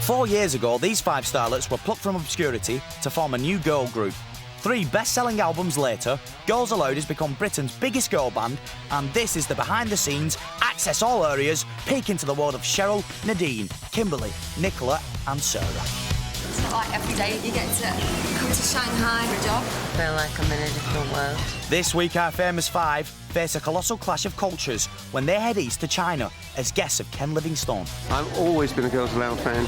4 years ago, these 5 starlets were plucked from obscurity to form a new girl group. 3 best-selling albums later, Girls Aloud has become Britain's biggest girl band, and this is the behind-the-scenes, access all areas, peek into the world of Cheryl, Nadine, Kimberly, Nicola and Sarah. It's not like every day you get to come to Shanghai for a job. I feel like I'm in a different world. This week, our famous 5 face a colossal clash of cultures when they head east to China as guests of Ken Livingstone. I've always been a Girls Aloud fan.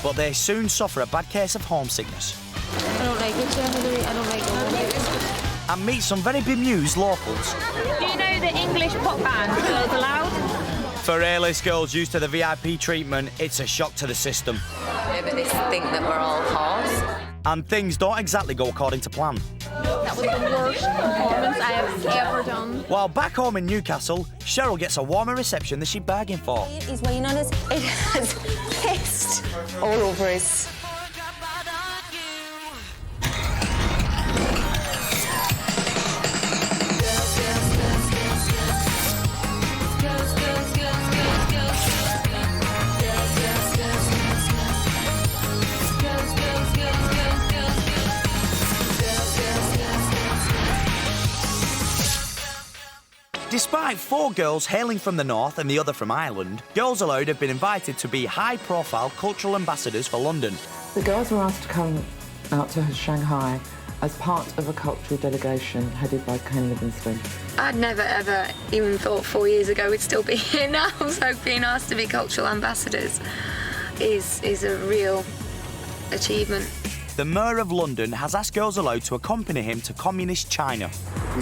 But they soon suffer a bad case of homesickness. I don't like it, Hillary. I don't like it. And meet some very bemused locals. Do you know the English pop band, Girls Aloud? For A-list girls used to the VIP treatment, it's a shock to the system. Yeah, but they think that we're all whores. And things don't exactly go according to plan. That was the worst performance I have ever done. While back home in Newcastle, Cheryl gets a warmer reception than she bargained for. He's waiting on us. It has pissed all over us. Despite 4 girls hailing from the north and the other from Ireland, Girls Aloud have been invited to be high-profile cultural ambassadors for London. The girls were asked to come out to Shanghai as part of a cultural delegation headed by Ken Livingstone. I'd never ever even thought 4 years ago we'd still be here now, so being asked to be cultural ambassadors is a real achievement. The Mayor of London has asked Girls Aloud to accompany him to communist China.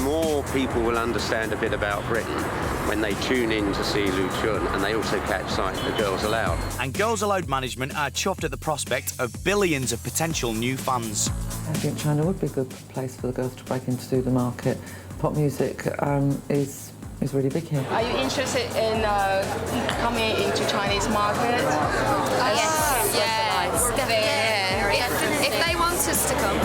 More people will understand a bit about Britain when they tune in to see Lu Chun, and they also catch sight of the Girls Aloud. And Girls Aloud management are chuffed at the prospect of billions of potential new fans. I think China would be a good place for the girls to break into the market. Pop music is really big here. Are you interested in coming into Chinese market? If they want us to come.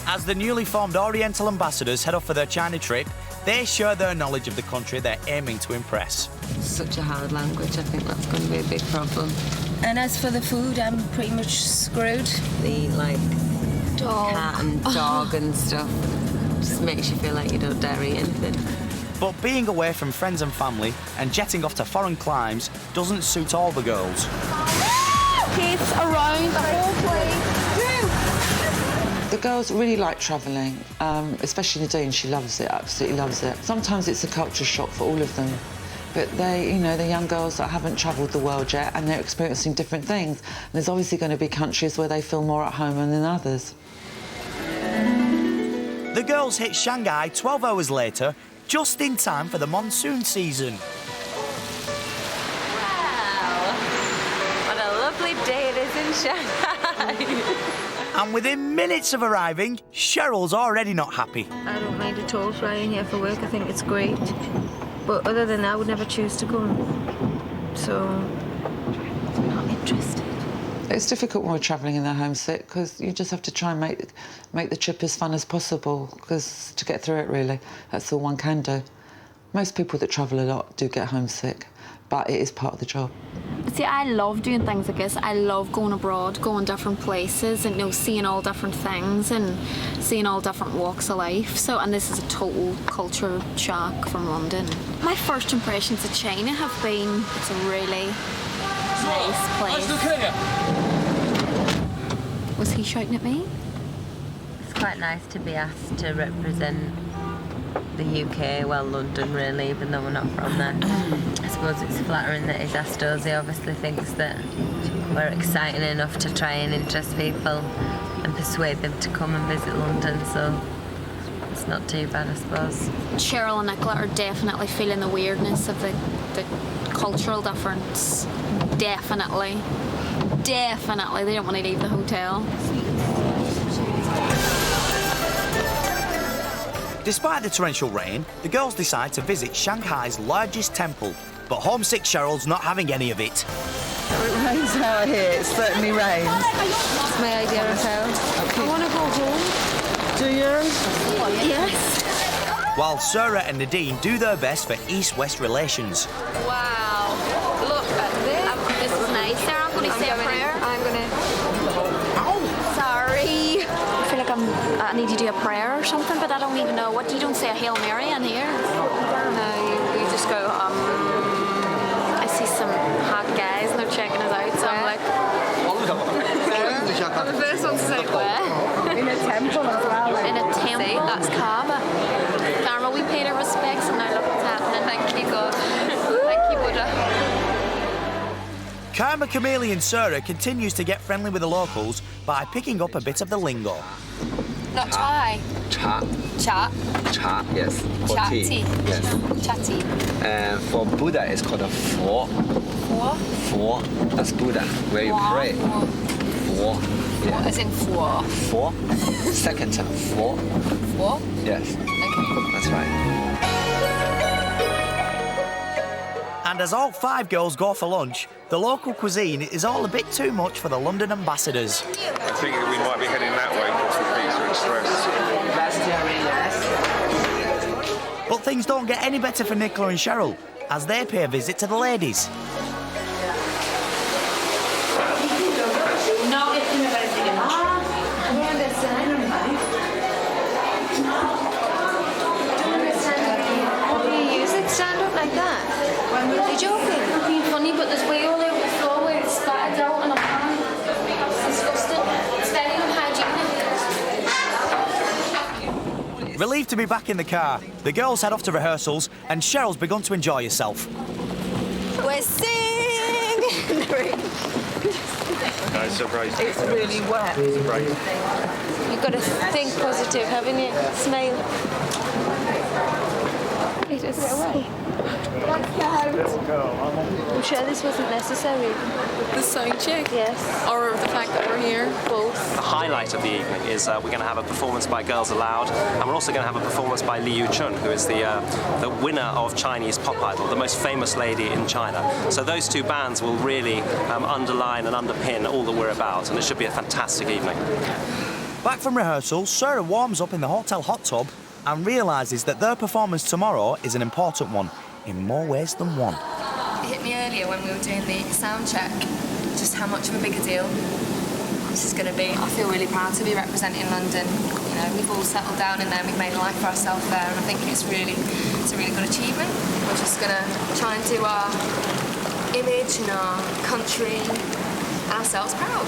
As the newly formed Oriental ambassadors head off for their China trip, they share their knowledge of the country they're aiming to impress. It's such a hard language, I think that's going to be a big problem. And as for the food, I'm pretty much screwed. The, cat and dog and stuff just makes you feel like you don't dare eat anything. But being away from friends and family and jetting off to foreign climes doesn't suit all the girls. Kids around the whole place. The girls really like travelling, especially Nadine. She loves it, absolutely loves it. Sometimes it's a culture shock for all of them, but they're young girls that haven't travelled the world yet and they're experiencing different things. And there's obviously going to be countries where they feel more at home than others. The girls hit Shanghai 12 hours later, just in time for the monsoon season. Wow! What a lovely day it is in Shanghai. And within minutes of arriving, Cheryl's already not happy. I don't mind at all flying here for work. I think it's great. But other than that, I would never choose to come. So, I'm not interested. It's difficult when we're travelling and they're homesick because you just have to try and make the trip as fun as possible because to get through it, really, that's all one can do. Most people that travel a lot do get homesick, but it is part of the job. See, I love doing things like this. I love going abroad, going different places and, seeing all different things and seeing all different walks of life. And this is a total culture shock from London. My first impressions of China have been, it's a really nice place. Was he shouting at me? It's quite nice to be asked to represent the UK, well, London really, even though we're not from there. I suppose it's flattering that he's asked us. He obviously thinks that we're exciting enough to try and interest people and persuade them to come and visit London, so it's not too bad, I suppose. Cheryl and Nicola are definitely feeling the weirdness of the cultural difference. Definitely. They don't want to leave the hotel. Despite the torrential rain, the girls decide to visit Shanghai's largest temple. But homesick Cheryl's not having any of it. It rains out here, it certainly rains. That's my idea of hell. I want to go home. Do you? Yes. While Sarah and Nadine do their best for East-West relations. Wow. Look at this. This is nice. Sarah, I'm going to say a prayer. I'm going need to do a prayer or something, but I don't even know what. You don't say a Hail Mary in here. No, you just go, I see some hot guys and they're checking us out, so I'm like, I'm the first one to say where? In a temple as well. in a temple. See, that's karma. Karma, we paid our respects and now look what's happening. Thank you, God. Thank you, Buddha. Karma chameleon Sarah continues to get friendly with the locals by picking up a bit of the lingo. Not chai. Cha. Cha. Cha, yes. For Chatty. tea. Yes. Chatty. And for Buddha, it's called a Fo. Four. Fo. That's Buddha, where you pray. Fo. Yeah. As in four. Fo. Second time. Fo. Four? Yes. Okay. That's right. And as all 5 girls go for lunch, the local cuisine is all a bit too much for the London ambassadors. I think we might be heading that way for Pizza Express. But things don't get any better for Nicola and Cheryl as they pay a visit to the ladies. Stand up like that? Are you joking? It's been funny, but there's way all over the floor where it's spattered out and it's disgusting. It's very unhygienic. Relieved to be back in the car, the girls head off to rehearsals and Cheryl's begun to enjoy herself. We're singing! No, surprise. It's really wet. You've got to think positive, haven't you? Smile. It is away. I'm sure this wasn't necessary. The sound check? Yes. Or the fact that we're here? Both. The highlight of the evening is we're going to have a performance by Girls Aloud, and we're also going to have a performance by Li Yuchun, who is the winner of Chinese Pop Idol, the most famous lady in China. So those 2 bands will really underline and underpin all that we're about, and it should be a fantastic evening. Back from rehearsal, Sarah warms up in the hotel hot tub and realises that their performance tomorrow is an important one, in more ways than one. It hit me earlier when we were doing the sound check, just how much of a bigger deal this is going to be. I feel really proud to be representing London. You know, we've all settled down in there, we've made a life for ourselves there, and I think it's a really good achievement. We're just going to try and do our image and our country, ourselves proud.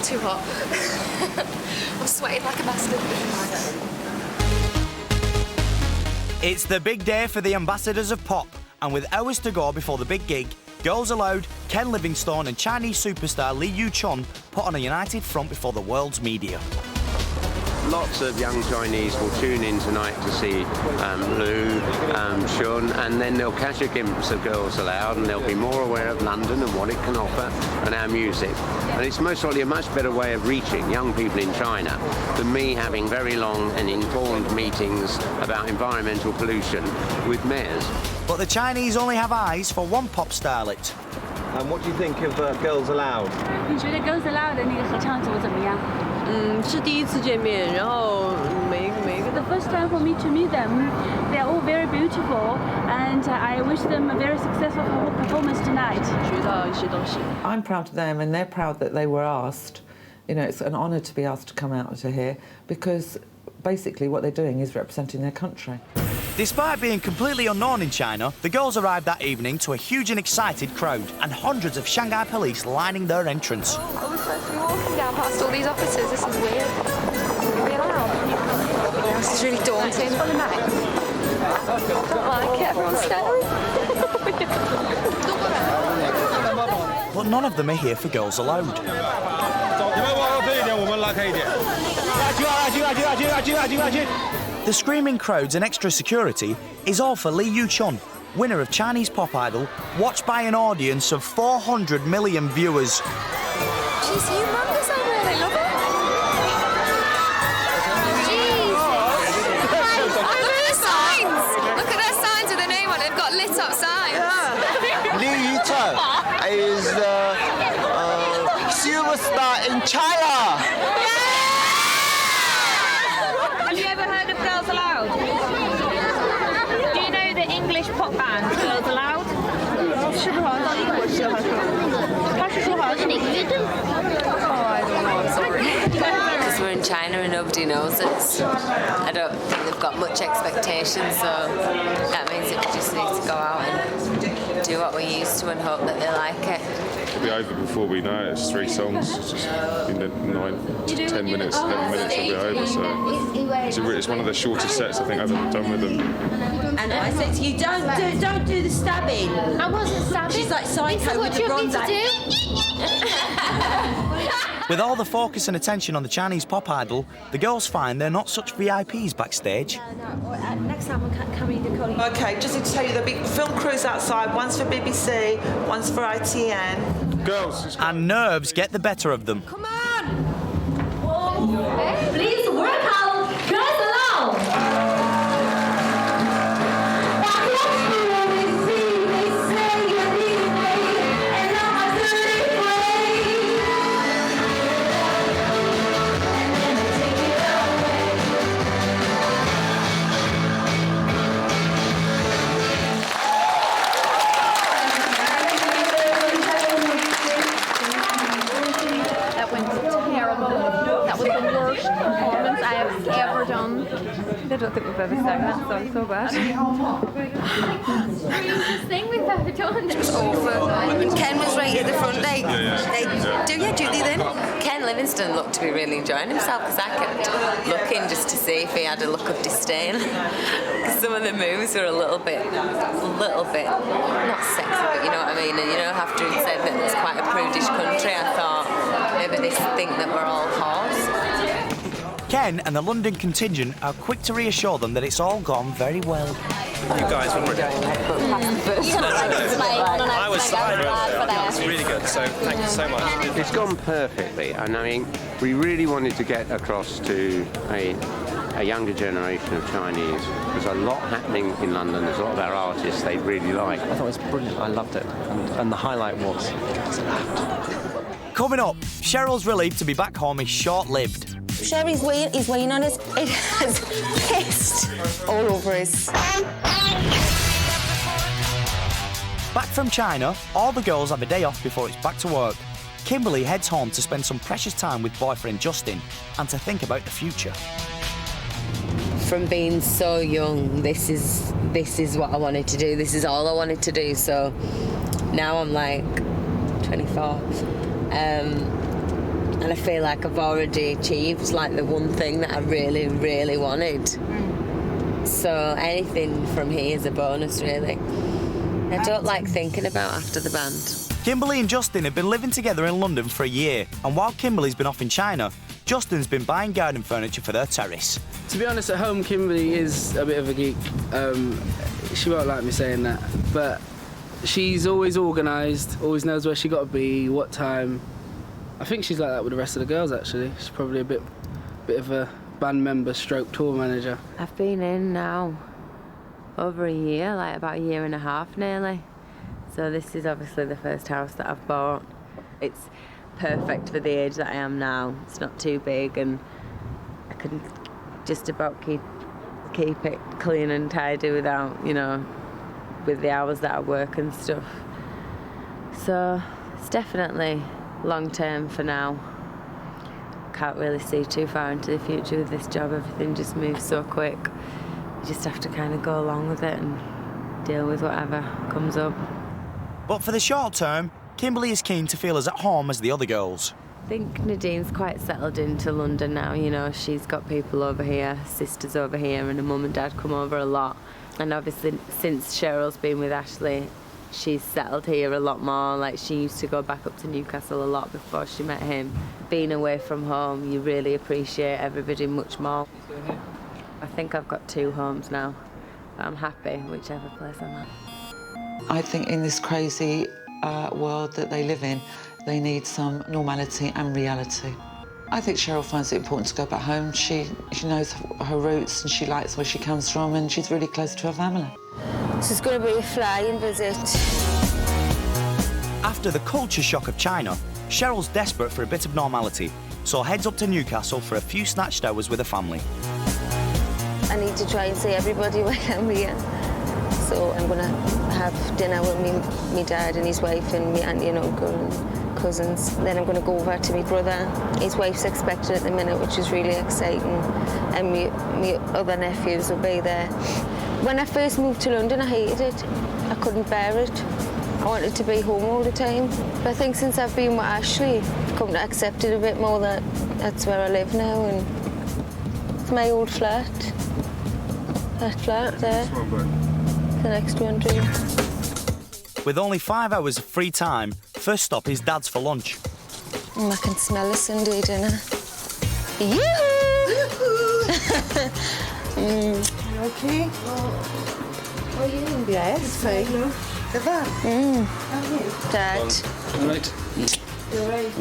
Too hot. I'm sweating like a bastard. It's the big day for the ambassadors of pop, and with hours to go before the big gig, Girls Aloud, Ken Livingstone and Chinese superstar Li Yuchun put on a united front before the world's media. Lots of young Chinese will tune in tonight to see Lu, Shun, and then they'll catch a glimpse of Girls Aloud and they'll be more aware of London and what it can offer and our music. And it's most likely a much better way of reaching young people in China than me having very long and informed meetings about environmental pollution with mayors. But the Chinese only have eyes for one pop starlet. And what do you think of Girls Aloud? 你觉得 Girls Aloud 的那个合唱组怎么样？是第一次见面，然后每个 The first time for me to meet them, they're all very beautiful, and I wish them a very successful performance tonight. 学到一些东西。 I'm proud of them and they're proud that they were asked. You know, it's an honour to be asked to come out to here because basically what they're doing is representing their country. Despite being completely unknown in China, the girls arrived that evening to a huge and excited crowd and hundreds of Shanghai police lining their entrance. Are we supposed to be walking down past all these officers? This is weird. Are we allowed? This is really daunting. I don't like it. Everyone's staring. But none of them are here for Girls Aloud. The screaming crowds and extra security is all for Li Yuchun, winner of Chinese Pop Idol, watched by an audience of 400 million viewers. She's humongous over it. I love it. Jesus. Look at the signs. Look at their signs with the name on it. They've got lit up signs. Li Yuchun is the superstar in China. Have you ever heard of Girls Aloud? Do you know the English pop band Girls Aloud? 是不是好像是英文系的？他是说好像是哪个乐队？ Oh, I don't know. I'm sorry. China and nobody knows it. I don't think they've got much expectations, so that means that we just need to go out and do what we're used to and hope that they like it. It'll be over before we know it. It's 3 songs. It's just in 9 to 10 minutes, 11 minutes it'll be over. So it's one of the shortest sets I think I've ever done with them. And I said to you, don't do the stabbing. I wasn't stabbing. She's like psycho with the bronze. With all the focus and attention on the Chinese pop idol, the girls find they're not such VIPs backstage. Next time we'll come in the colleague. OK, just need to tell you there'll be film crews outside. One's for BBC, one's for ITN. Girls! And nerves get the better of them. Come on! Please work out. Girls alone. Performance I have ever done. I don't think we've ever sang that song so bad. Strangest thing we've ever done. It's awful. Ken was right at the front. Do your duty then. Ken Livingstone looked to be really enjoying himself because I kept looking just to see if he had a look of disdain. Because some of the moves were a little bit, not sexy, but you know what I mean. And you know, after he'd said that it's quite a prudish country, I thought maybe they think that we're all whores. Ken and the London contingent are quick to reassure them that it's all gone very well. You guys were brilliant. I was It was really good, so thank you so much. It's gone perfectly, and I mean, we really wanted to get across to a younger generation of Chinese. There's a lot happening in London. There's a lot of our artists they really like. I thought it was brilliant. I loved it, and the highlight was Coming up, Cheryl's relief to be back home is short-lived. Sherry's weighing on us. It has pissed all over us. Back from China, all the girls have a day off before it's back to work. Kimberly heads home to spend some precious time with boyfriend Justin and to think about the future. From being so young, this is what I wanted to do. This is all I wanted to do. So now I'm like 24. And I feel like I've already achieved like the one thing that I really, really wanted. So anything from here is a bonus, really. I don't like thinking about after the band. Kimberly and Justin have been living together in London for a year, and while Kimberly's been off in China, Justin's been buying garden furniture for their terrace. To be honest, at home, Kimberly is a bit of a geek. She won't like me saying that, but she's always organised, always knows where she got to be, what time. I think she's like that with the rest of the girls, actually. She's probably a bit of a band member stroke tour manager. I've been in now over a year, like about a year and a half nearly. So this is obviously the first house that I've bought. It's perfect for the age that I am now. It's not too big and I can just about keep it clean and tidy without, you know, with the hours that I work and stuff. So it's definitely long term for now. Can't really see too far into the future with this job. Everything just moves so quick. You just have to kind of go along with it and deal with whatever comes up. But for the short term, Kimberly is keen to feel as at home as the other girls. I think Nadine's quite settled into London now, you know. She's got people over here, sisters over here, and her mum and dad come over a lot. And obviously since Cheryl's been with Ashley, she's settled here a lot more. Like, she used to go back up to Newcastle a lot before she met him. Being away from home, you really appreciate everybody much more. I think I've got 2 homes now. I'm happy whichever place I'm at. I think in this crazy world that they live in, they need some normality and reality. I think Cheryl finds it important to go back home. She knows her roots and she likes where she comes from and she's really close to her family. This is going to be a flying visit. After the culture shock of China, Cheryl's desperate for a bit of normality, so heads up to Newcastle for a few snatched hours with her family. I need to try and see everybody when I'm here. so I'm going to have dinner with me dad and his wife and my auntie and uncle and cousins. Then I'm going to go over to my brother. His wife's expected at the minute, which is really exciting, and my other nephews will be there. When I first moved to London, I hated it. I couldn't bear it. I wanted to be home all the time. But I think since I've been with Ashley, I've come to accept it a bit more that that's where I live now, and it's my old flat. That flat there. The next one too. With only 5 hours of free time, first stop is Dad's for lunch. I can smell a Sunday dinner. Yoo-hoo! You okay? How are you? Yes, fine. Good that. Dad. Right. You're right.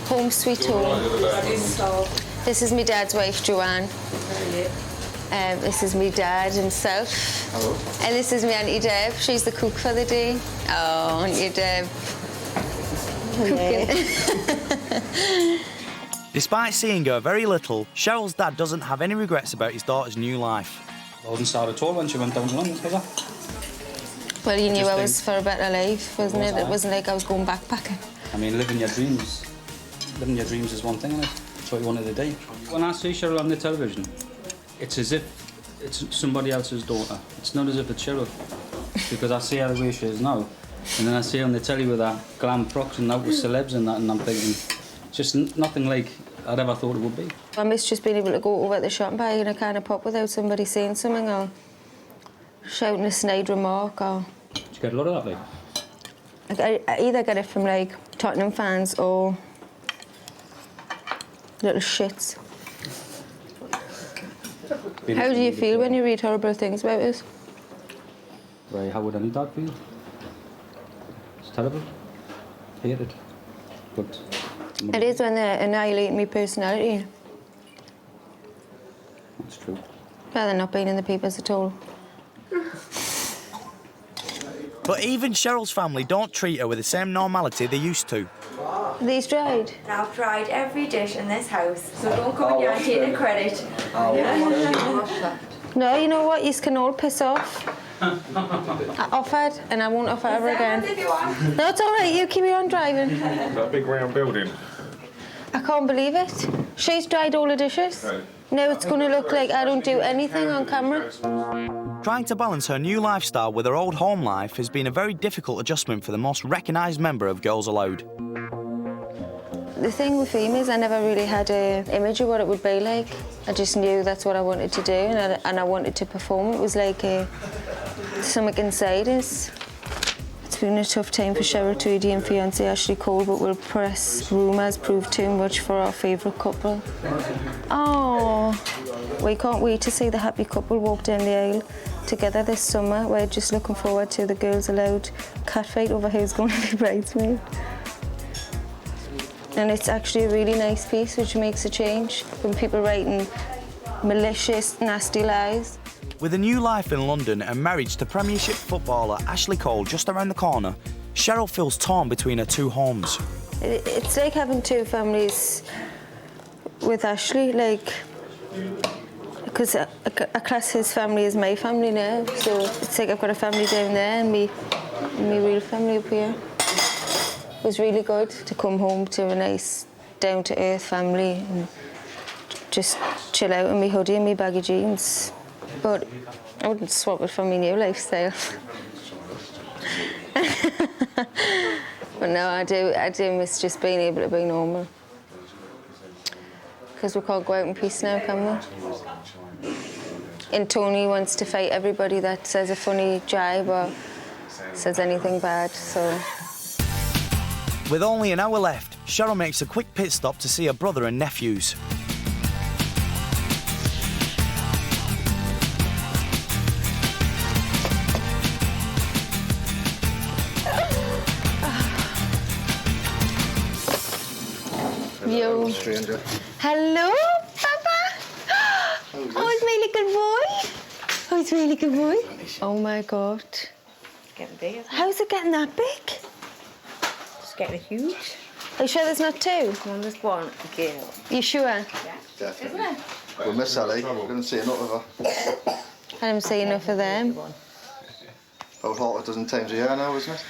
Home sweet home. This is my dad's wife, Joanne. This is my dad himself. Hello. And this is my Auntie Deb. She's the cook for the day. Oh, Auntie Deb. Cooking. Despite seeing her very little, Cheryl's dad doesn't have any regrets about his daughter's new life. I wasn't sad at all when she went down to London, was I? Well, you knew I was for a better life, wasn't it? It wasn't like I was going backpacking. I mean, living your dreams. Living your dreams is one thing, isn't it? It's what you wanted to do. When I see Cheryl on the television, it's as if it's somebody else's daughter. It's not as if it's Cheryl, because I see her the way she is now, and then I see her on the telly with her glam frocks and out with celebs and that, and I'm thinking, just nothing like I'd ever thought it would be. I miss just being able to go over at the shop and buy in a can of pop without somebody saying something or shouting a snide remark. Or Did you get a lot of that, like? I either get it from like Tottenham fans or little shits. How do you feel when you read horrible things about us? Right, how would any dad feel? It's terrible. Hate it. But It is when they're annihilating my personality. that's true. Rather than not being in the papers at all. But even Cheryl's family don't treat her with the same normality they used to. Are these dried? I've tried every dish in this house, so don't come and yank it the credit. No, you know what? You can all piss off. I offered, and I won't offer ever again. No, it's all right. You keep on driving. That big round building. I can't believe it. She's dried all the dishes. Right. Now it's going to look like I don't do anything on camera. Trying to balance her new lifestyle with her old home life has been a very difficult adjustment for the most recognised member of Girls Aloud. The thing with Fame is I never really had an image of what it would be like. I just knew that's what I wanted to do, and I wanted to perform. It was like something inside us. It's been a tough time for Cheryl Tweedy and fiancé Ashley Cole, but will press rumours prove too much for our favourite couple. Oh, we can't wait to see the happy couple walk down the aisle together this summer. We're just looking forward to the Girls Aloud catfight over who's going to be bridesmaid. And it's actually a really nice piece, which makes a change from people writing malicious, nasty lies. With a new life in London and marriage to Premiership footballer Ashley Cole just around the corner, Cheryl feels torn between her two homes. It's like having two families with Ashley, like, because I class his family as my family now, so it's like I've got a family down there and me real family up here. It was really good to come home to a nice, down-to-earth family and just chill out in my hoodie and my baggy jeans. But I wouldn't swap it for my new lifestyle. But no, I do miss just being able to be normal. Because we can't go out in peace now, can we? And Tony wants to fight everybody that says a funny jibe or says anything bad, so... With only an hour left, Cheryl makes a quick pit stop to see her brother and nephews. Yo. Stranger. Hello, Papa. Oh, it's my little boy. Oh, it's my little boy. Oh my God. It's getting big. How's it getting that big? It's getting huge. Are you sure there's not two? Well, there's one girl. You sure? Yeah. Definitely. Isn't it? We'll miss Sally. We're going to see enough of her. I didn't see enough of them. about 1/2 times a year now, isn't it?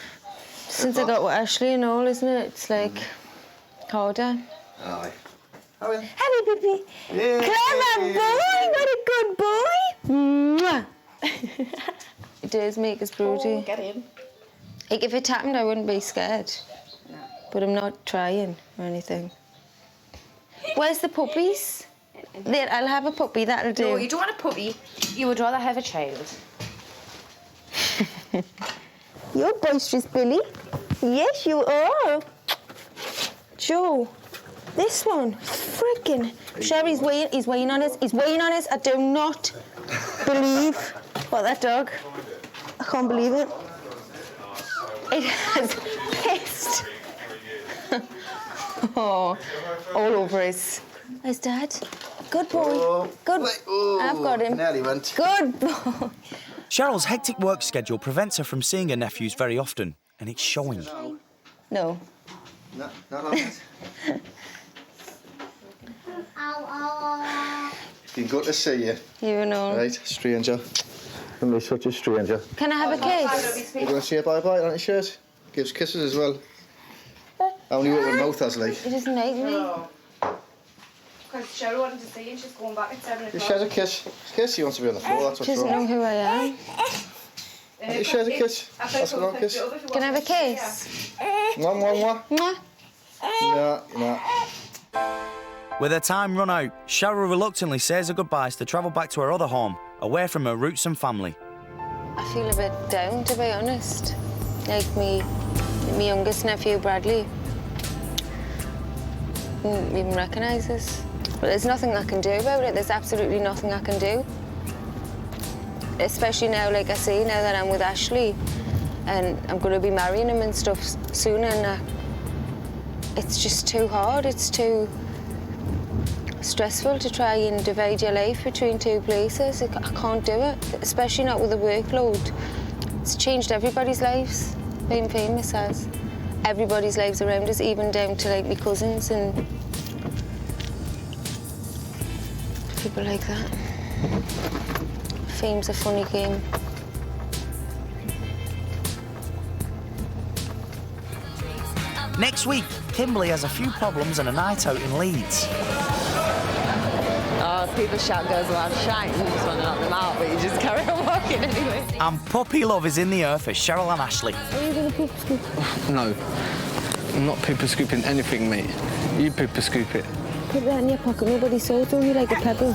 Since I got with Ashley and all, isn't it? It's like harder. Aye. Happy baby. Yay. Clever boy, what a good boy. Mwah. It does make us broody. Oh, get in. Like if it happened, I wouldn't be scared. No. But I'm not trying or anything. Where's the puppies? There, I'll have a puppy, that'll do. No, you don't want a puppy. You would rather have a child. You're boisterous, Billy. Yes, you are. Joe, this one, frickin'. Sherry's weighing, he's weighing on us. He's weighing on us. I do not believe what that dog. I can't believe it. It has pissed. Oh, all over us. Where's Dad? Good boy. Good. I've got him. Nearly went. Good boy. Cheryl's hectic work schedule prevents her from seeing her nephews very often, and it's showing. No. No, not on it. It's been good to see you. You know. Right, stranger. You're such a stranger. Can I have a kiss? You want to say bye-bye on your shirt? Gives kisses as well. I only work with mouth, as like. It doesn't make me. Because Cheryl wanted to see you and she's going back at 7 o'clock. You shared a kiss. Kiss, he wants to be on the floor, that's She what's doesn't know wrong. who I am. You shared a kiss. That's a long kiss. Can I have a kiss? Mwah, mwah, mwah. Mwah. No. With her time run out, Cheryl reluctantly says her goodbyes to travel back to her other home, away from her roots and family. I feel a bit down, to be honest. Like me youngest nephew, Bradley, didn't even recognise us. But there's nothing I can do about it. There's absolutely nothing I can do. Especially now, like I say, now that I'm with Ashley and I'm going to be marrying him and stuff soon, and it's just too hard. It's too stressful to try and divide your life between two places. I can't do it, especially not with the workload. It's changed everybody's lives. Being famous has. Everybody's lives around us, even down to like my cousins and people like that. Fame's a funny game. Next week, Kimberly has a few problems and a night out in Leeds. Oh, people shout girls allowed shite, you just want to knock them out, but you just carry on walking anyway. And puppy love is in the air for Cheryl and Ashley. Are you going to poop scoop? No. I'm not pooper scooping anything, mate. You pooper scoop it. Put that in your pocket. Nobody saw it, only like a pebble.